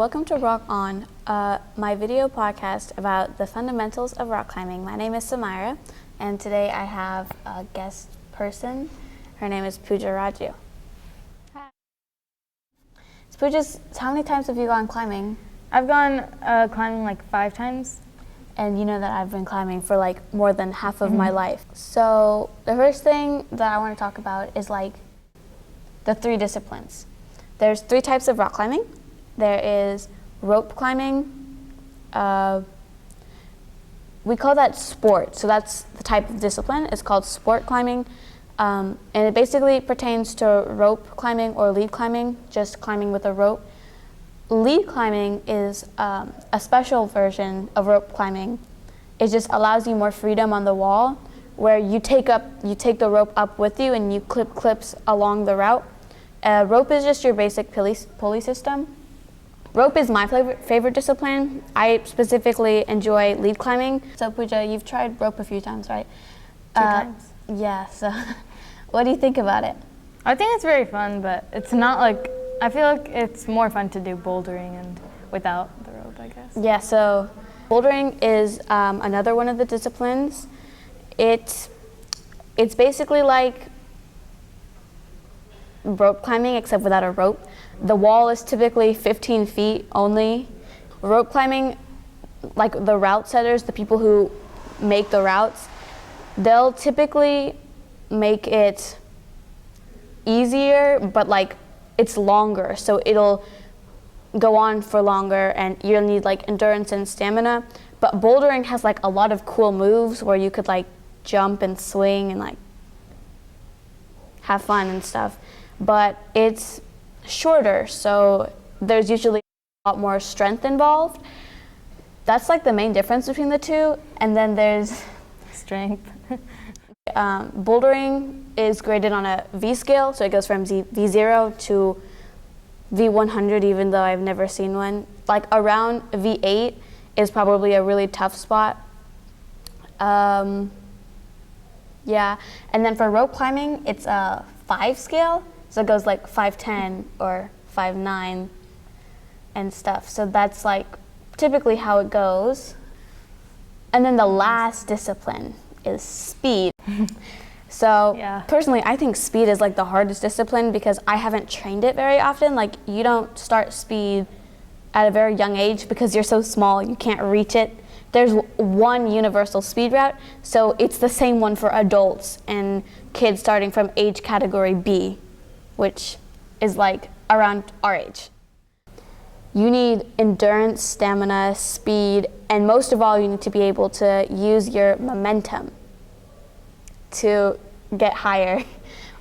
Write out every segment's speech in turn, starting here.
welcome to Rock On, my video podcast about the fundamentals of rock climbing. My name is Samirah, and today I have a guest person. Her name is Pooja Raju. Hi. So Pooja, how many times have you gone climbing? I've gone climbing like 5 times. And you know that I've been climbing for like more than half of my life. So the first thing that I want to talk about is like the 3 disciplines. There's 3 types of rock climbing. There is rope climbing. We call that sport. So that's the type of discipline. It's called sport climbing. And it basically pertains to rope climbing or lead climbing, just climbing with a rope. Lead climbing is a special version of rope climbing. It just allows you more freedom on the wall, where you take the rope up with you and you clip clips along the route. Rope is just your basic pulley system. Rope is my favorite discipline. I specifically enjoy lead climbing. So Pooja, you've tried rope a few times, right? 2 times. Yeah, so what do you think about it? I think it's very fun, but it's not like, I feel like it's more fun to do bouldering and without the rope, I guess. Yeah, so bouldering is another one of the disciplines. It's basically like rope climbing except without a rope. The wall is typically 15 feet only. Rope climbing, like the route setters, the people who make the routes, they'll typically make it easier, but like it's longer, so it'll go on for longer and you'll need like endurance and stamina. But bouldering has like a lot of cool moves where you could like jump and swing and like have fun and stuff. But it's shorter, so there's usually a lot more strength involved. That's like the main difference between the two. And then there's strength. Bouldering is graded on a V scale, so it goes from V0 to V100, even though I've never seen one. Like around V8 is probably a really tough spot. Yeah, and then for rope climbing, it's a 5 scale, so it goes like 5'10" or 5'9" and stuff. So that's like typically how it goes. And then the last discipline is speed. So yeah. Personally, I think speed is like the hardest discipline because I haven't trained it very often. Like you don't start speed at a very young age because you're so small, you can't reach it. There's one universal speed route, so it's the same one for adults and kids starting from age category B, which is like around our age. You need endurance, stamina, speed, and most of all, you need to be able to use your momentum to get higher.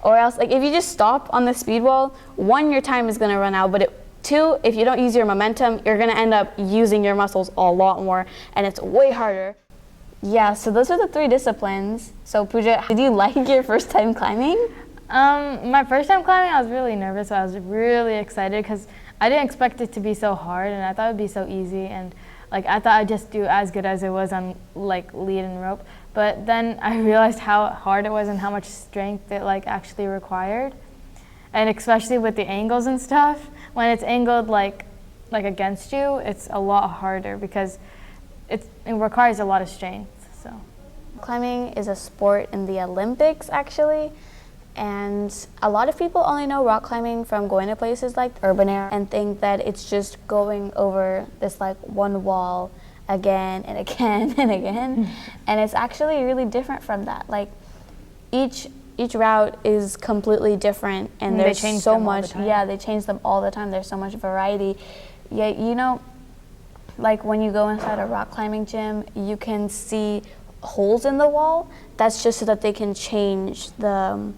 Or else, like if you just stop on the speed wall, 1, your time is gonna run out, but 2, if you don't use your momentum, you're gonna end up using your muscles a lot more, and it's way harder. Yeah, so those are the 3 disciplines. So Pooja, did you like your first time climbing? My first time climbing, I was really nervous. I was really excited because I didn't expect it to be so hard, and I thought it would be so easy. And like I thought I'd just do as good as it was on like lead and rope. But then I realized how hard it was and how much strength it like actually required. And especially with the angles and stuff, when it's angled like against you, it's a lot harder because it requires a lot of strength. So climbing is a sport in the Olympics actually. And a lot of people only know rock climbing from going to places like Urban Air and think that it's just going over this like one wall again and again and again. And it's actually really different from that. Like each route is completely different, and there's so much. Yeah, they change them all the time. There's so much variety. Yeah, you know, like when you go inside a rock climbing gym, you can see holes in the wall. That's just so that they can change the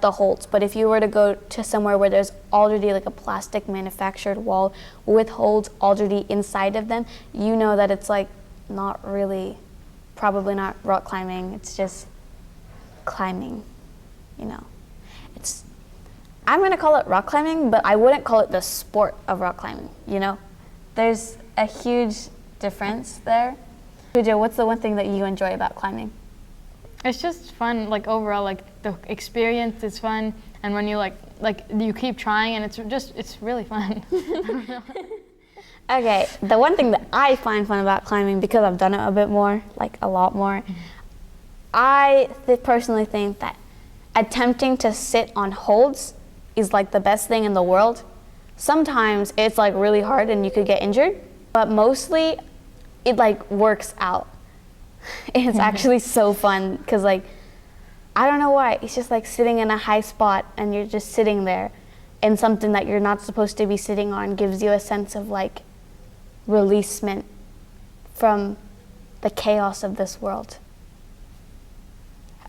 holds. But if you were to go to somewhere where there's already like a plastic manufactured wall with holes already inside of them, you know that it's like not really, probably not rock climbing. It's just climbing, you know. I'm gonna call it rock climbing, but I wouldn't call it the sport of rock climbing, you know. There's a huge difference there. Pooja, what's the one thing that you enjoy about climbing? It's just fun, like overall, like the experience is fun, and when you like you keep trying, and it's really fun. Okay, the one thing that I find fun about climbing, because I've done it a bit more, like a lot more, I personally think that attempting to sit on holds is like the best thing in the world. Sometimes it's like really hard and you could get injured, but mostly it like works out. It's actually so fun because like, I don't know why, it's just like sitting in a high spot and you're just sitting there, and something that you're not supposed to be sitting on gives you a sense of like releasement from the chaos of this world.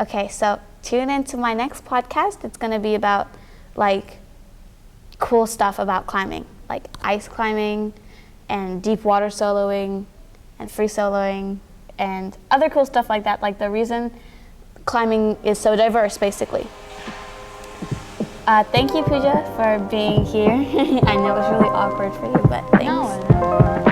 Okay, so tune into my next podcast. It's going to be about like cool stuff about climbing, like ice climbing and deep water soloing and free soloing and other cool stuff like that, like the reason climbing is so diverse, basically. Thank you, Pooja, for being here. I know it was really awkward for you, but thanks. No.